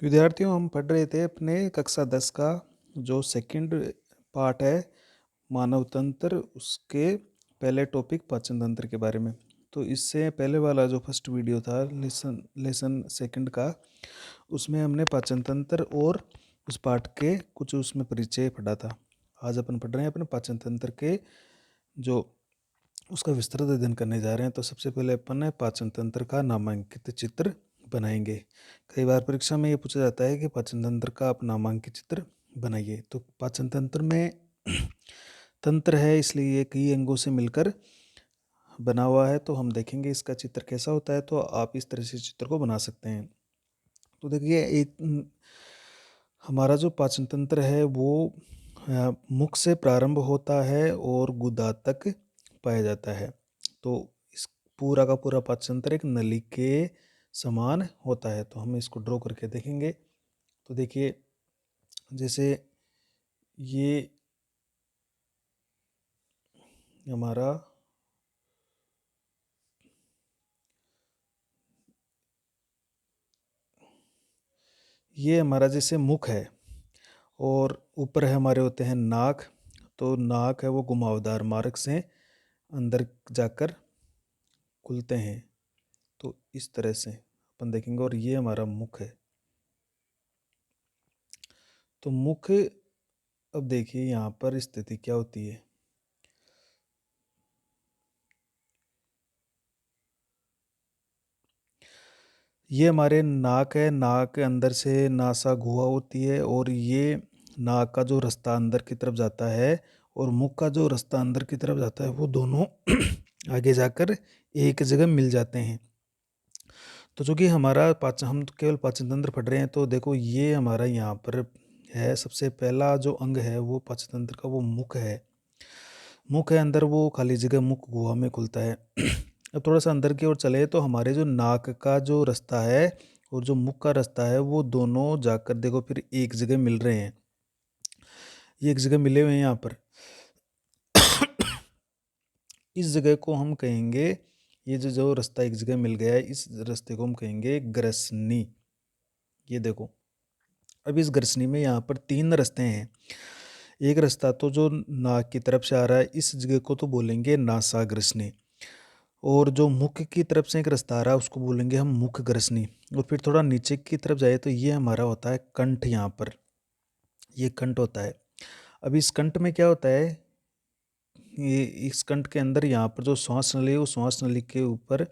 विद्यार्थियों, हम पढ़ रहे थे अपने कक्षा 10 का जो सेकंड पार्ट है मानव तंत्र, उसके पहले टॉपिक पाचन तंत्र के बारे में। तो इससे पहले वाला जो फर्स्ट वीडियो था लेसन सेकंड का, उसमें हमने पाचन तंत्र और उस पार्ट के कुछ उसमें परिचय पढ़ा था। आज अपन पढ़ रहे हैं अपने पाचन तंत्र के जो उसका विस्तृत अध्ययन करने जा रहे हैं। तो सबसे पहले अपन पाचन तंत्र का नामांकित चित्र बनाएंगे। कई बार परीक्षा में ये पूछा जाता है कि पाचन तंत्र का आप नामांकित चित्र बनाइए। तो पाचन तंत्र में तंत्र है, इसलिए ये कई अंगों से मिलकर बना हुआ है। तो हम देखेंगे इसका चित्र कैसा होता है। तो आप इस तरह से चित्र को बना सकते हैं। तो देखिए, एक हमारा जो पाचन तंत्र है वो मुख से प्रारंभ होता है और गुदा तक पाया जाता है। तो इस पूरा का पूरा पाचन तंत्र एक नली के समान होता है। तो हम इसको ड्रॉ करके देखेंगे। तो देखिए, जैसे ये हमारा जैसे मुख है और ऊपर है हमारे होते हैं नाक। तो नाक है वो घुमावदार मार्ग से अंदर जाकर खुलते हैं। तो इस तरह से अपन देखेंगे और ये हमारा मुख है। तो मुख, अब देखिए यहाँ पर स्थिति क्या होती है। ये हमारे नाक है, नाक के अंदर से नासा गुहा होती है और ये नाक का जो रास्ता अंदर की तरफ जाता है और मुख का जो रास्ता अंदर की तरफ जाता है वो दोनों आगे जाकर एक जगह मिल जाते हैं। तो चूँकि हमारा पाचन, हम तो केवल पाचन तंत्र पढ़ रहे हैं। तो देखो, ये हमारा यहाँ पर है सबसे पहला जो अंग है वो पाचन तंत्र का, वो मुख है। मुख है, अंदर वो खाली जगह मुख गुहा में खुलता है। अब थोड़ा सा अंदर की ओर चले तो हमारे जो नाक का जो रास्ता है और जो मुख का रास्ता है वो दोनों जाकर देखो फिर एक जगह मिल रहे हैं। ये एक जगह मिले हुए हैं यहाँ पर। इस जगह को हम कहेंगे, ये जो रास्ता एक जगह मिल गया है, इस रास्ते को हम कहेंगे ग्रसनी। ये देखो, अब इस ग्रसनी में यहाँ पर 3 रास्ते हैं। एक रास्ता तो जो नाक की तरफ से आ रहा है, इस जगह को तो बोलेंगे नासाग्रसनी। और जो मुख की तरफ से एक रास्ता आ रहा है उसको बोलेंगे हम मुख ग्रसनी। और फिर थोड़ा नीचे की तरफ जाए तो ये हमारा होता है कंठ। यहाँ पर ये कंठ होता है। अब इस कंठ में क्या होता है, ये इस कंठ के अंदर यहाँ पर जो श्वास नली है, वो श्वास नली के ऊपर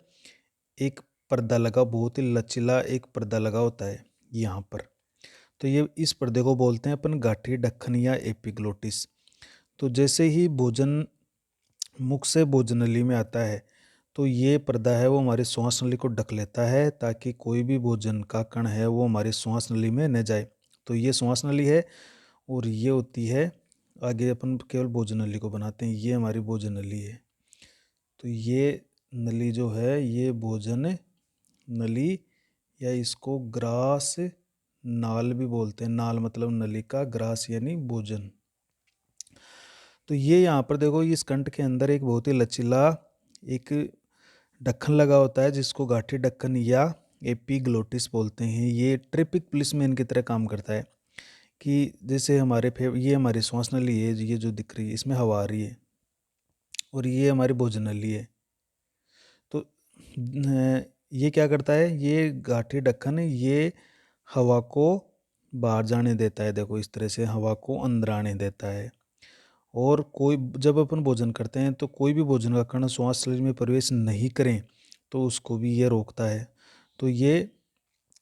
एक पर्दा लगा, बहुत ही लचीला एक पर्दा लगा होता है यहाँ पर। तो ये इस पर्दे को बोलते हैं अपन गाठी ढक्कन या एपिग्लोटिस। तो जैसे ही भोजन मुख से भोजन नली में आता है तो ये पर्दा है वो हमारी श्वास नली को ढक लेता है ताकि कोई भी भोजन का कण है वो हमारी श्वास नली में न जाए। तो ये श्वास नली है और ये होती है, आगे अपन केवल भोजन नली को बनाते हैं, ये हमारी भोजन नली है। तो ये नली जो है ये भोजन नली या इसको ग्रास नाल भी बोलते हैं। नाल मतलब नली का, ग्रास यानी भोजन। तो ये यहाँ पर देखो, इस कंठ के अंदर एक बहुत ही लचीला एक ढक्कन लगा होता है जिसको गाठी ढक्कन या एपीग्लोटिस बोलते हैं। ये ट्रिपिक पुलिसमैन की तरह काम करता है कि जैसे हमारे ये हमारी श्वास नली है, ये जो दिख रही है इसमें हवा आ रही है और ये हमारी भोजन नली है। तो ये क्या करता है, ये गाठी ढक्कन ये हवा को बाहर जाने देता है। देखो, इस तरह से हवा को अंदर आने देता है। और कोई जब अपन भोजन करते हैं तो कोई भी भोजन का कण श्वास नली में प्रवेश नहीं करें तो उसको भी ये रोकता है। तो ये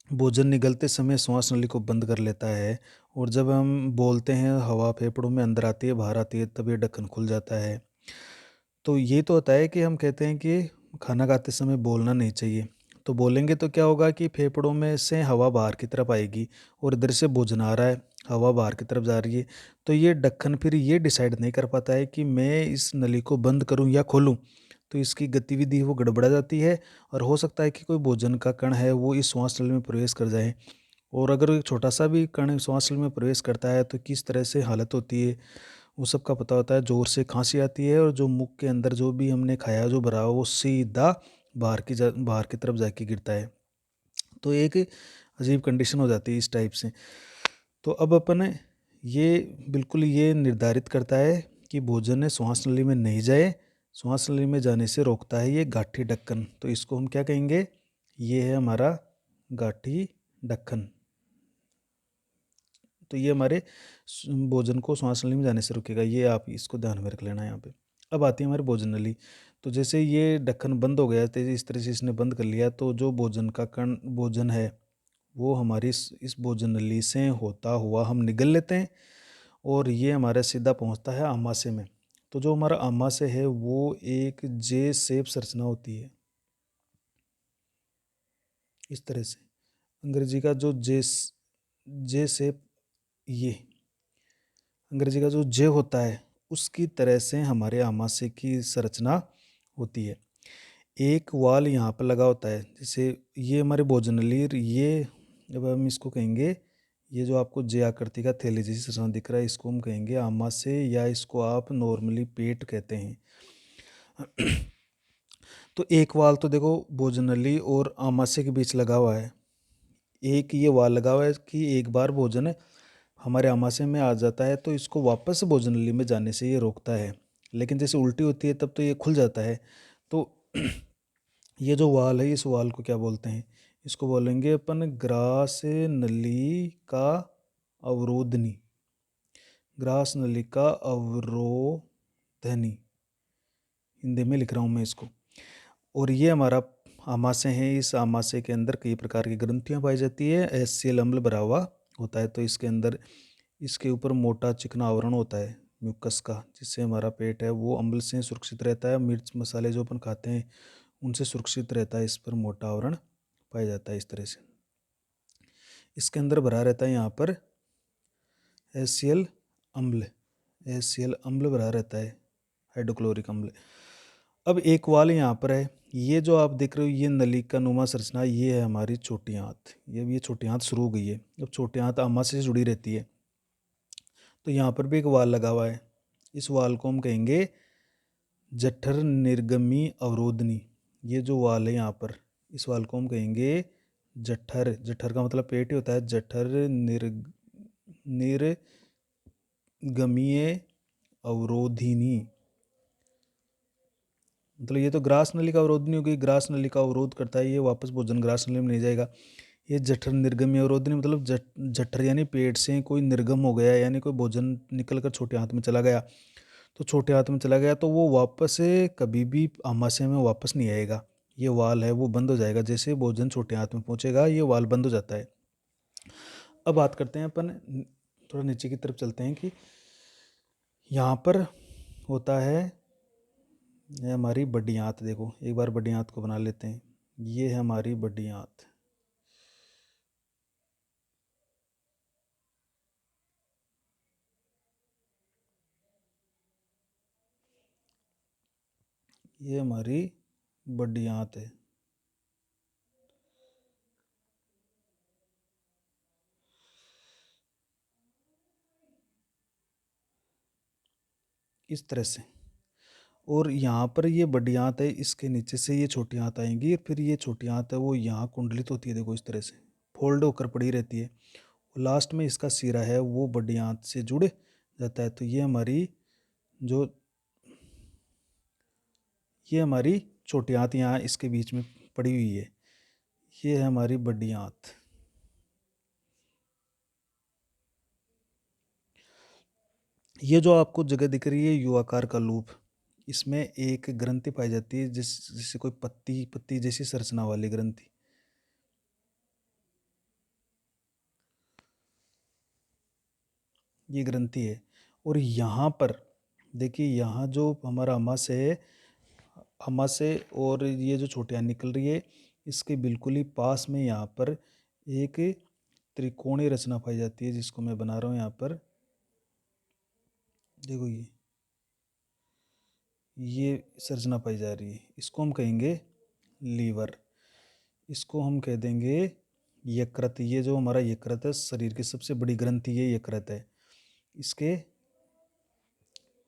भोजन निगलते समय श्वास नली को बंद कर लेता है और जब हम बोलते हैं हवा फेफड़ों में अंदर आती है बाहर आती है तब ये ढक्कन खुल जाता है। तो ये तो होता है कि हम कहते हैं कि खाना खाते समय बोलना नहीं चाहिए। तो बोलेंगे तो क्या होगा कि फेफड़ों में से हवा बाहर की तरफ आएगी और इधर से भोजन आ रहा है, हवा बाहर की तरफ जा रही है। तो ये ढक्कन फिर ये डिसाइड नहीं कर पाता है कि मैं इस नली को बंद करूं या खोलूं। तो इसकी गतिविधि वो गड़बड़ा जाती है और हो सकता है कि कोई भोजन का कण है वो इस श्वास नली में प्रवेश कर जाए। और अगर एक छोटा सा भी कण श्वास नली में प्रवेश करता है तो किस तरह से हालत होती है वो सब का पता होता है। जोर से खांसी आती है और जो मुख के अंदर जो भी हमने खाया जो भरा वो सीधा बाहर की तरफ जाके गिरता है। तो एक अजीब कंडीशन हो जाती है इस टाइप से। तो अब अपन ये बिल्कुल ये निर्धारित करता है कि भोजन श्वास नली में नहीं जाए, श्वास नली में जाने से रोकता है ये गाठी ढक्कन। तो इसको हम क्या कहेंगे, ये है हमारा गाठी ढक्कन। तो ये हमारे भोजन को श्वास नली में जाने से रोकेगा, ये आप इसको ध्यान में रख लेना यहाँ पे। अब आती है हमारी भोजन नली। तो जैसे ये ढक्कन बंद हो गया, तो इस तरह से इसने बंद कर लिया, तो जो भोजन का कण भोजन है वो हमारी इस भोजन नली से होता हुआ हम निगल लेते हैं, और ये हमारा सीधा पहुंचता है आमाशय में। तो जो हमारा आमाशय है वो एक जे शेप संरचना होती है, इस तरह से। अंग्रेजी का जो जे शेप, ये अंग्रेजी का जो जे होता है उसकी तरह से हमारे आमाशय की संरचना होती है। एक वाल यहाँ पर लगा होता है, जैसे ये हमारे भोजन नली, ये जब हम इसको कहेंगे, ये जो आपको जे आकृति का थैली जैसी संरचना दिख रहा है, इसको हम कहेंगे आमाशय, या इसको आप नॉर्मली पेट कहते हैं। तो एक वाल तो देखो भोजन नली और आमाशय के बीच लगा हुआ है, एक ये वाल लगा हुआ है कि एक बार भोजन हमारे आमाशय में आ जाता है तो इसको वापस भोजन नली में जाने से ये रोकता है। लेकिन जैसे उल्टी होती है तब तो ये खुल जाता है। तो ये जो वाल है, इस वाल को क्या बोलते हैं, इसको बोलेंगे अपन ग्रास नली का अवरोधनी, ग्रास नली का अवरोधनी, हिंदी में लिख रहा हूँ मैं इसको। और ये हमारा आमाशय है, इस आमाशय के अंदर कई प्रकार की ग्रंथियाँ पाई जाती है, HCl अम्ल भरा हुआ होता है। तो इसके अंदर, इसके ऊपर मोटा चिकना आवरण होता है म्यूकस का, जिससे हमारा पेट है वो अम्ल से सुरक्षित रहता है। मिर्च मसाले जो अपन खाते हैं उनसे सुरक्षित रहता है, इस पर मोटा आवरण पाया जाता है इस तरह से। इसके अंदर भरा रहता है यहाँ पर HCl अम्ल, HCl अम्ल भरा रहता है, हाइड्रोक्लोरिक अम्ल। अब एक वाल यहाँ पर है, ये जो आप देख रहे हो ये नलिका नुमा संरचना, ये है हमारी छोटी आंत। ये छोटी आंत शुरू हो गई है। अब छोटी आंत आमाशय से जुड़ी रहती है, तो यहाँ पर भी एक वाल लगा हुआ है, इस वाल को हम कहेंगे जठर निर्गमी अवरोधनी। ये जो वाल है यहाँ पर, इस वाल को हम कहेंगे जठर, जठर का मतलब पेट ही होता है, जठर निर्गमीय अवरोधिनी। मतलब ये तो ग्रास नली का अवरोध नहीं होगी, ग्रास नली का अवरोध करता है, ये वापस भोजन ग्रास नली में नहीं जाएगा। ये जठर निर्गमी अवरोध नहीं, मतलब जठर यानी पेट से कोई निर्गम हो गया, यानी कोई भोजन निकल कर छोटे हाथ में चला गया, तो छोटे हाथ में चला गया तो वो वापस से कभी भी आमाशय में वापस नहीं आएगा। ये वाल है वो बंद हो जाएगा, जैसे भोजन छोटे हाथ में पहुंचेगा ये वाल बंद हो जाता है। अब बात करते हैं अपन, थोड़ा नीचे की तरफ चलते हैं कि यहाँ पर होता है ये हमारी बड़ी आंत। देखो एक बार बड़ी आंत को बना लेते हैं, ये है हमारी बड़ी आंत। ये हमारी बड़ी आंत है। इस तरह से, और यहाँ पर ये बड़ी आंत है, इसके नीचे से ये छोटी आंत आएंगी, फिर ये छोटी आंत है वो यहाँ कुंडलित होती है, देखो इस तरह से फोल्ड होकर पड़ी रहती है, और लास्ट में इसका सिरा है वो बड़ी आंत से जुड़ जाता है। तो ये हमारी जो, ये हमारी छोटी आंत यहाँ इसके बीच में पड़ी हुई है, ये है हमारी बड़ी आंत। ये जो आपको जगह दिख रही है यू आकार का लूप, इसमें एक ग्रंथि पाई जाती है जिससे कोई पत्ती पत्ती जैसी संरचना वाली ग्रंथि, ये ग्रंथि है। और यहाँ पर देखिए, यहाँ जो हमारा आमाशय है, आमाशय और ये जो छोटियाँ निकल रही है, इसके बिल्कुल ही पास में यहाँ पर एक त्रिकोणीय रचना पाई जाती है, जिसको मैं बना रहा हूँ यहाँ पर। देखो ये संरचना पाई जा रही है, इसको हम कहेंगे लीवर, इसको हम कह देंगे यकृत। ये जो हमारा यकृत है, शरीर की सबसे बड़ी ग्रंथि ये यकृत है। इसके,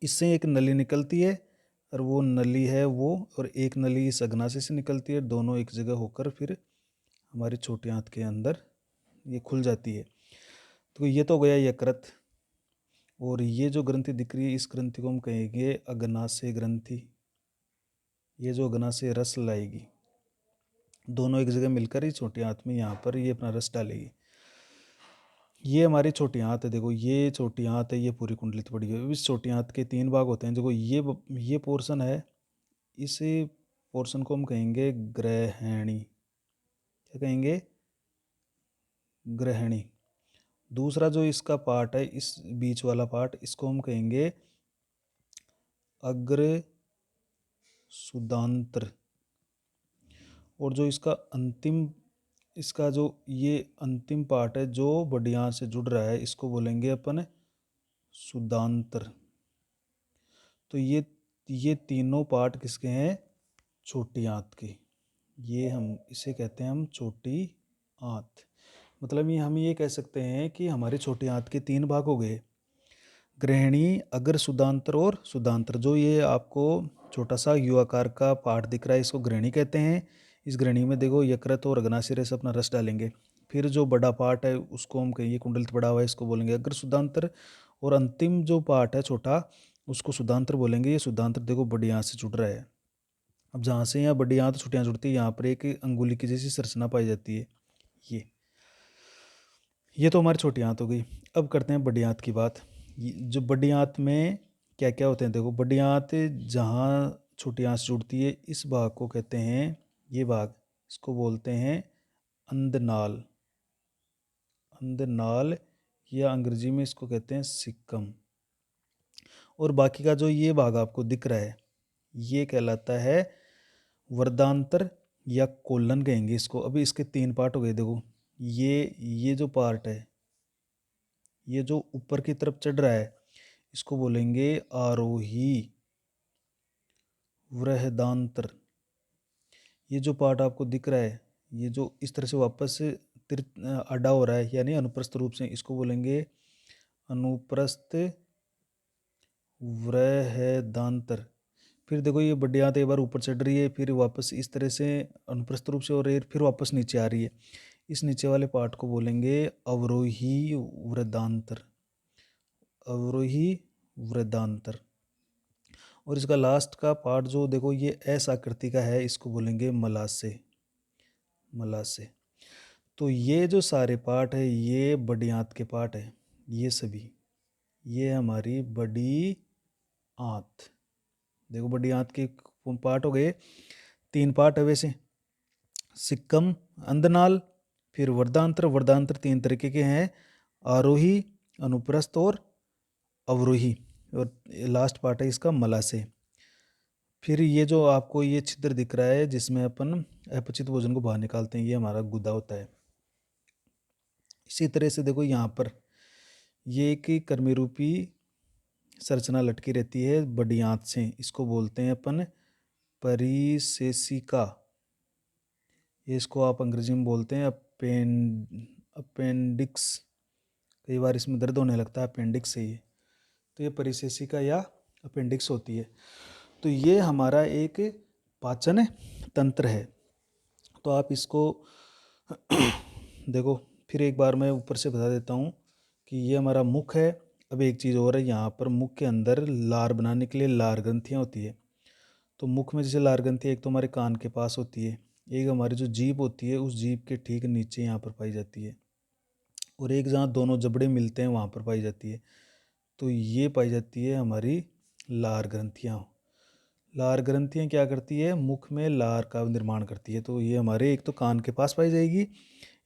इससे एक नली निकलती है, और वो नली है वो, और एक नली इस अग्नाशय से निकलती है, दोनों एक जगह होकर फिर हमारी छोटी आंत के अंदर ये खुल जाती है। तो ये तो गया यकृत। और ये जो ग्रंथि दिख रही है इस ग्रंथि को हम कहेंगे अग्नाशय ग्रंथि। ये जो अग्नाशय रस लाएगी, दोनों एक जगह मिलकर ही छोटी आंत में यहाँ पर ये अपना रस डालेगी। ये हमारी छोटी आंत है, देखो ये छोटी आंत है, ये पूरी कुंडलित पड़ी है। इस छोटी आंत के 3 भाग होते हैं। देखो ये पोर्शन है, इस पोर्शन को हम कहेंगे ग्रहणी। क्या कहेंगे? ग्रहणी। दूसरा जो इसका पार्ट है, इस बीच वाला पार्ट, इसको हम कहेंगे अग्र सुदांत्र। और जो इसका जो ये अंतिम पार्ट है जो बड़ी आंत से जुड़ रहा है, इसको बोलेंगे अपन सुदांत्र। तो ये तीनों पार्ट किसके हैं? छोटी आंत के। ये हम इसे कहते हैं हम छोटी आंत। मतलब ये हम ये कह सकते हैं कि हमारी छोटी आंत के 3 भाग हो गए, ग्रहणी, अग्र सुदांत्र और सुदांत्र। जो ये आपको छोटा सा यू आकार का पार्ट दिख रहा है, इसको ग्रहणी कहते हैं। इस ग्रहणी में देखो यकृत और अग्नाशय रस अपना रस डालेंगे। फिर जो बड़ा पार्ट है उसको हम कहेंगे कुंडलित पड़ा हुआ है, इसको बोलेंगे अग्र सुदांत्र। और अंतिम जो पार्ट है छोटा, उसको सुदांत्र बोलेंगे। ये सुदांत्र देखो बड़ी आंत से जुड़ रहा है। अब जहाँ से यहाँ बड़ी आंत छुट्टियाँ जुड़ती है, यहाँ पर एक अंगुली की जैसी संरचना पाई जाती है। ये तो हमारी छोटी आंत हो गई। अब करते हैं बड़ी आंत की बात। जो बड़ी आंत में क्या क्या होते हैं, देखो बड़ी आंत जहाँ छोटी आंत से जुड़ती है, इस भाग को कहते हैं, ये भाग इसको बोलते हैं अंधनाल। अंधनाल या अंग्रेजी में इसको कहते हैं सिक्कम। और बाकी का जो ये भाग आपको दिख रहा है, ये कहलाता है वर्दांतर या कोलन कहेंगे इसको। अभी इसके 3 पार्ट हो गए। देखो ये जो पार्ट है, ये जो ऊपर की तरफ चढ़ रहा है, इसको बोलेंगे आरोही वृहदांतर। ये जो पार्ट आपको दिख रहा है, ये जो इस तरह से वापस अड्डा हो रहा है यानी अनुप्रस्थ रूप से, इसको बोलेंगे अनुप्रस्थ वृहदांतर। फिर देखो ये बड़ी आंत एक बार ऊपर चढ़ रही है, फिर वापस इस तरह से अनुप्रस्थ रूप से हो रही है, फिर वापस नीचे आ रही है। इस नीचे वाले पार्ट को बोलेंगे अवरोही वृदांतर। अवरोही वृदांतर। और इसका लास्ट का पार्ट जो देखो ये एस आकृति का है, इसको बोलेंगे मलाशय। मलाशय। तो ये जो सारे पार्ट है ये बड़ी आंत के पार्ट है। ये सभी, ये हमारी बड़ी आंत। देखो बड़ी आंत के पार्ट हो गए, 3 पार्ट है वैसे, सिक्कम, अंधनाल, फिर वर्दांत्र। वर्दांत्र 3 तरीके के हैं, आरोही, अनुप्रस्थ और अवरोही। और लास्ट पार्ट है इसका मलाशय। फिर ये जो आपको ये छिद्र दिख रहा है जिसमें अपन अपचित भोजन को बाहर निकालते हैं, ये हमारा गुदा होता है। इसी तरह से देखो यहाँ पर ये एक कर्मी रूपी संरचना लटकी रहती है बड़ी आंत से, इसको बोलते हैं अपन परिसेसिका। ये इसको आप अंग्रेजी में बोलते हैं अपेंडिक्स। कई बार इसमें दर्द होने लगता है अपेंडिक्स से ये, तो ये परिसेसिका या अपेंडिक्स होती है। तो ये हमारा एक पाचन तंत्र है। तो आप इसको देखो फिर एक बार मैं ऊपर से बता देता हूँ कि ये हमारा मुख है। अब एक चीज़ और है, यहाँ पर मुख के अंदर लार बनाने के लिए लार ग्रंथियाँ होती है। तो मुख में जैसे लार ग्रंथियाँ एक तो हमारे कान के पास होती है, एक हमारी जो जीभ होती है उस जीभ के ठीक नीचे यहाँ पर पाई जाती है, और एक जहाँ दोनों जबड़े मिलते हैं वहाँ पर पाई जाती है। तो ये पाई जाती है हमारी लार ग्रंथियाँ। लार ग्रंथियाँ क्या करती है? मुख में लार का निर्माण करती है। तो ये हमारे एक तो कान के पास पाई जाएगी,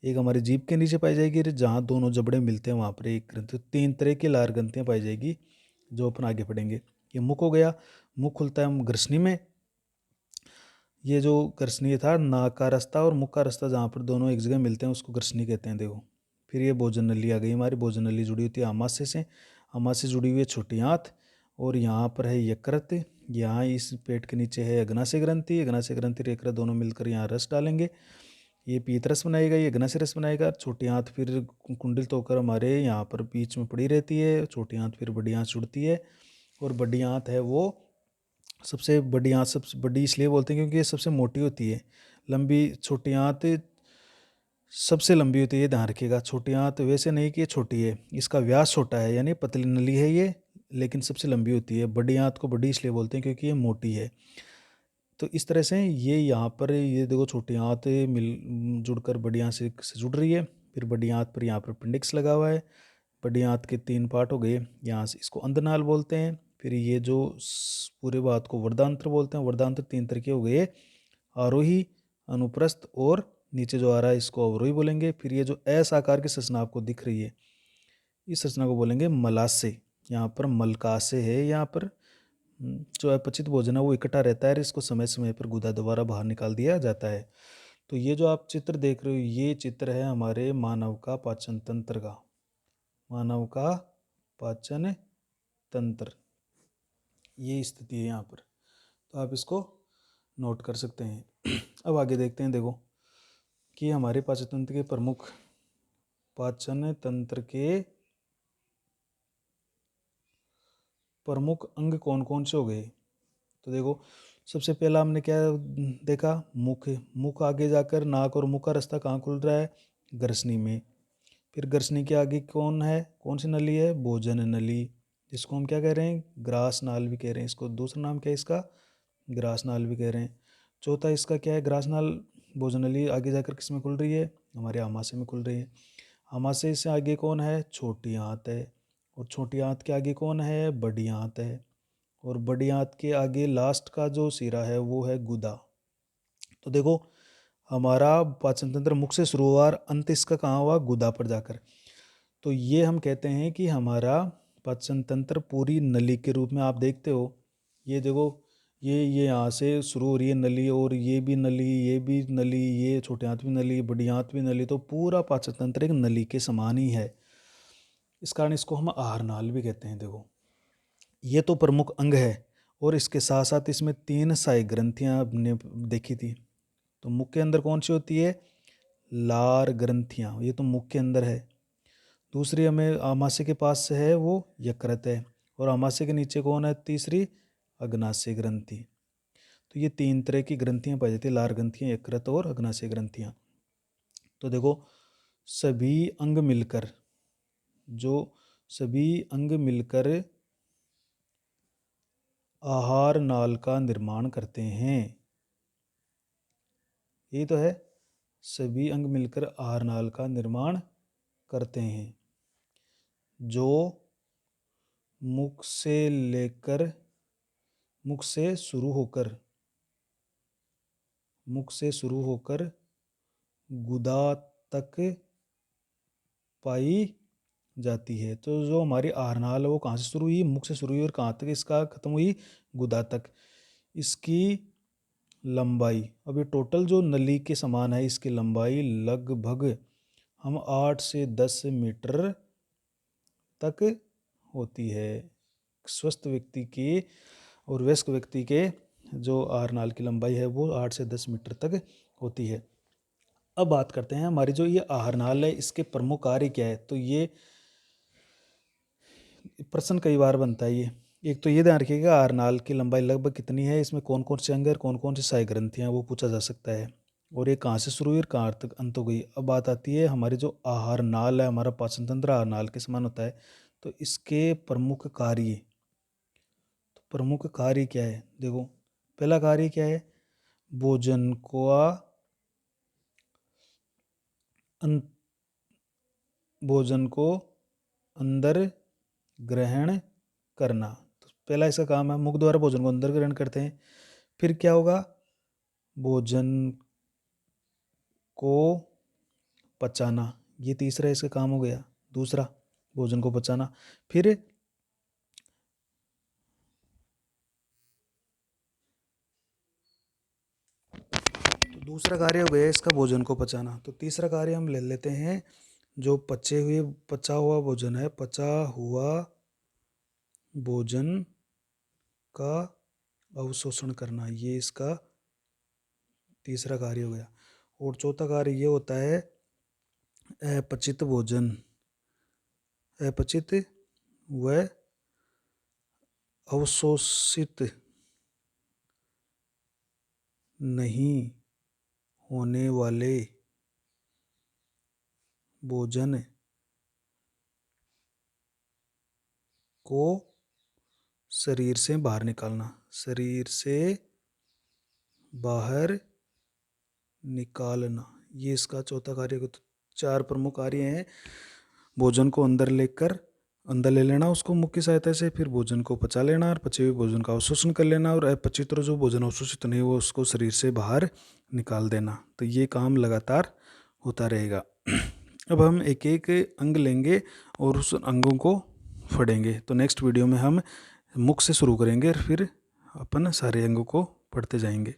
एक हमारी जीभ के नीचे पाई जाएगी, जहाँ दोनों जबड़े मिलते हैं वहाँ पर एक ग्रंथि। 3 तरह की लार ग्रंथियाँ पाई जाएगी जो अपन आगे पढ़ेंगे। ये मुख हो गया। मुख खुलता है हम ग्रसनी में। ये जो ग्रसनी था, नाक का रास्ता और मुख का रास्ता जहाँ पर दोनों एक जगह मिलते हैं उसको ग्रसनी कहते हैं। देखो फिर ये भोजन नली आ गई हमारी। भोजन नली जुड़ी होती है आमाशय से। आमाशय से जुड़ी हुई है छोटी आंत, और यहाँ पर है यकृत। यहाँ इस पेट के नीचे है अग्नाशय ग्रंथि। अग्नाशय ग्रंथि और यकृत दोनों मिलकर यहाँ रस डालेंगे, ये पीत रस बनाएगा, ये अग्नाशय रस बनाएगा। छोटी आंत फिर कुंडलित होकर हमारे यहाँ पर बीच में पड़ी रहती है। छोटी आंत फिर बड़ी आंत जुड़ती है, और बड़ी आंत है वो सबसे बड़ी आंत। सबसे बड़ी इसलिए बोलते हैं क्योंकि ये सबसे मोटी होती है। लंबी छोटी आंत सबसे लंबी होती है, ये ध्यान रखिएगा। छोटी आंत वैसे नहीं कि ये छोटी है, इसका व्यास छोटा है, यानी पतली नली है ये, लेकिन सबसे लंबी होती है। बड़ी आंत को बड़ी इसलिए बोलते हैं क्योंकि ये मोटी है। तो इस तरह से ये यहाँ पर ये देखो छोटी आंत मिल जुड़कर बड़ी आंत से जुड़ रही है। फिर बड़ी आंत पर यहाँ पर अपेंडिक्स लगा हुआ है। बड़ी आंत के 3 पार्ट हो गए, यहाँ से इसको अंधनाल बोलते हैं। फिर ये जो पूरे बात को वर्धांत्र बोलते हैं। वर्धांत्र 3 तरह के हो गए, आरोही, अनुप्रस्थ और नीचे जो आ रहा है इसको अवरोही बोलेंगे। फिर ये जो एस आकार की संरचना आपको दिख रही है, इस संरचना को बोलेंगे मलाशय। यहाँ पर मलकाशय है, यहाँ पर जो अपचित भोजन है वो इकट्ठा रहता है और इसको समय समय पर गुदा द्वारा बाहर निकाल दिया जाता है। तो ये जो आप चित्र देख रहे हो, ये चित्र है हमारे मानव का पाचन तंत्र का। मानव का पाचन तंत्र, ये स्थिति है यहाँ पर, तो आप इसको नोट कर सकते हैं। अब आगे देखते हैं, देखो कि हमारे पाचन तंत्र के प्रमुख अंग कौन कौन से हो गए। तो देखो सबसे पहला हमने क्या देखा, मुख। मुख आगे जाकर नाक और मुख का रास्ता कहाँ खुल रहा है, ग्रसनी में। फिर ग्रसनी के आगे कौन है, कौन सी नली है, भोजन नली, जिसको हम क्या कह रहे हैं, ग्रास नाल भी कह रहे हैं इसको। दूसरा नाम क्या है इसका, ग्रास नाल भी कह रहे हैं। चौथा इसका क्या है, ग्रास नाल भोजन नली आगे जाकर किस में खुल रही है, हमारे आमाशय में खुल रही है। आमाशय से आगे कौन है, छोटी आंत है। और छोटी आंत के आगे कौन है, बड़ी आंत है। और बड़ी आंत के आगे लास्ट का जो सिरा है वो है गुदा। तो देखो हमारा पाचन तंत्र मुख से शुरू हुआ और अंत इसका कहाँ हुआ, गुदा पर जाकर। तो ये हम कहते हैं कि हमारा पाचन तंत्र पूरी नली के रूप में आप देखते हो। ये देखो ये यहाँ से शुरू हो रही है नली, और ये भी नली, ये भी नली, ये छोटी आंत भी नली, बड़ी आंत भी नली। तो पूरा पाचन तंत्र एक नली के समान ही है। इस कारण इसको हम आहार नाल भी कहते हैं। देखो ये तो प्रमुख अंग है, और इसके साथ साथ इसमें 3 सहायक ग्रंथियां हमने देखी थी। तो मुख के अंदर कौन सी होती है, लार ग्रंथियां, ये तो मुख के अंदर है। दूसरी हमें आमाशय के पास से है वो यकृत है, और आमाशय के नीचे कौन है, तीसरी अग्नाशय ग्रंथि। तो ये 3 तरह की ग्रंथियां पाई जाती है, लार ग्रंथियां, यकृत और अग्नाशय ग्रंथियां। तो देखो सभी अंग मिलकर, जो सभी अंग मिलकर आहार नाल का निर्माण करते हैं। यही तो है, सभी अंग मिलकर आहार नाल का निर्माण करते हैं, जो मुख से लेकर मुख से शुरू होकर गुदा तक पाई जाती है। तो जो हमारी आहार नाल है वो कहाँ से शुरू हुई, मुख से शुरू हुई, और कहाँ तक इसका खत्म हुई, गुदा तक। इसकी लंबाई, अब ये टोटल जो नली के समान है, इसकी लंबाई लगभग हम 8 से 10 मीटर तक होती है। स्वस्थ व्यक्ति की और वयस्क व्यक्ति के जो आहार नाल की लंबाई है वो 8 से 10 मीटर तक होती है। अब बात करते हैं हमारी जो ये आहार नाल है, इसके प्रमुख कार्य क्या है। तो ये प्रश्न कई बार बनता है। ये एक तो ये ध्यान रखिएगा, आहार नाल की लंबाई लगभग कितनी है, इसमें कौन कौन से अंग और कौन कौन सी सहायक ग्रंथियां, वो पूछा जा सकता है। और ये कहाँ से शुरू हुई और कहाँ तक अंत हो गई। अब बात आती है हमारी जो आहार नाल है, हमारा पाचन तंत्र आहार नाल के समान होता है। तो इसके प्रमुख कार्य, तो प्रमुख कार्य क्या है, देखो पहला कार्य क्या है, भोजन को भोजन को अंदर ग्रहण करना। तो पहला इसका काम है, मुख द्वारा भोजन को अंदर ग्रहण करते हैं। फिर क्या होगा, भोजन को पचाना, ये तीसरा इसका काम हो गया। दूसरा भोजन को पचाना। फिर तो दूसरा कार्य हो गया इसका भोजन को पचाना। तो तीसरा कार्य हम ले लेते हैं, जो पचा हुआ भोजन है, पचा हुआ भोजन का अवशोषण करना, ये इसका तीसरा कार्य हो गया। और चौथा कार्य ये होता है अपचित भोजन, अपचित व अवशोषित नहीं होने वाले भोजन को शरीर से बाहर निकालना, शरीर से बाहर निकालना, ये इसका चौथा कार्य है। तो 4 प्रमुख कार्य हैं। भोजन को अंदर ले लेना उसको मुख की सहायता से, फिर भोजन को पचा लेना और पचे हुए भोजन का अवशोषण कर लेना, और अपचित जो भोजन अवशोषित नहीं हो उसको शरीर से बाहर निकाल देना। तो ये काम लगातार होता रहेगा। अब हम एक एक अंग लेंगे और उस अंगों को पढ़ेंगे। तो नेक्स्ट वीडियो में हम मुख से शुरू करेंगे और फिर अपन सारे अंगों को पढ़ते जाएंगे।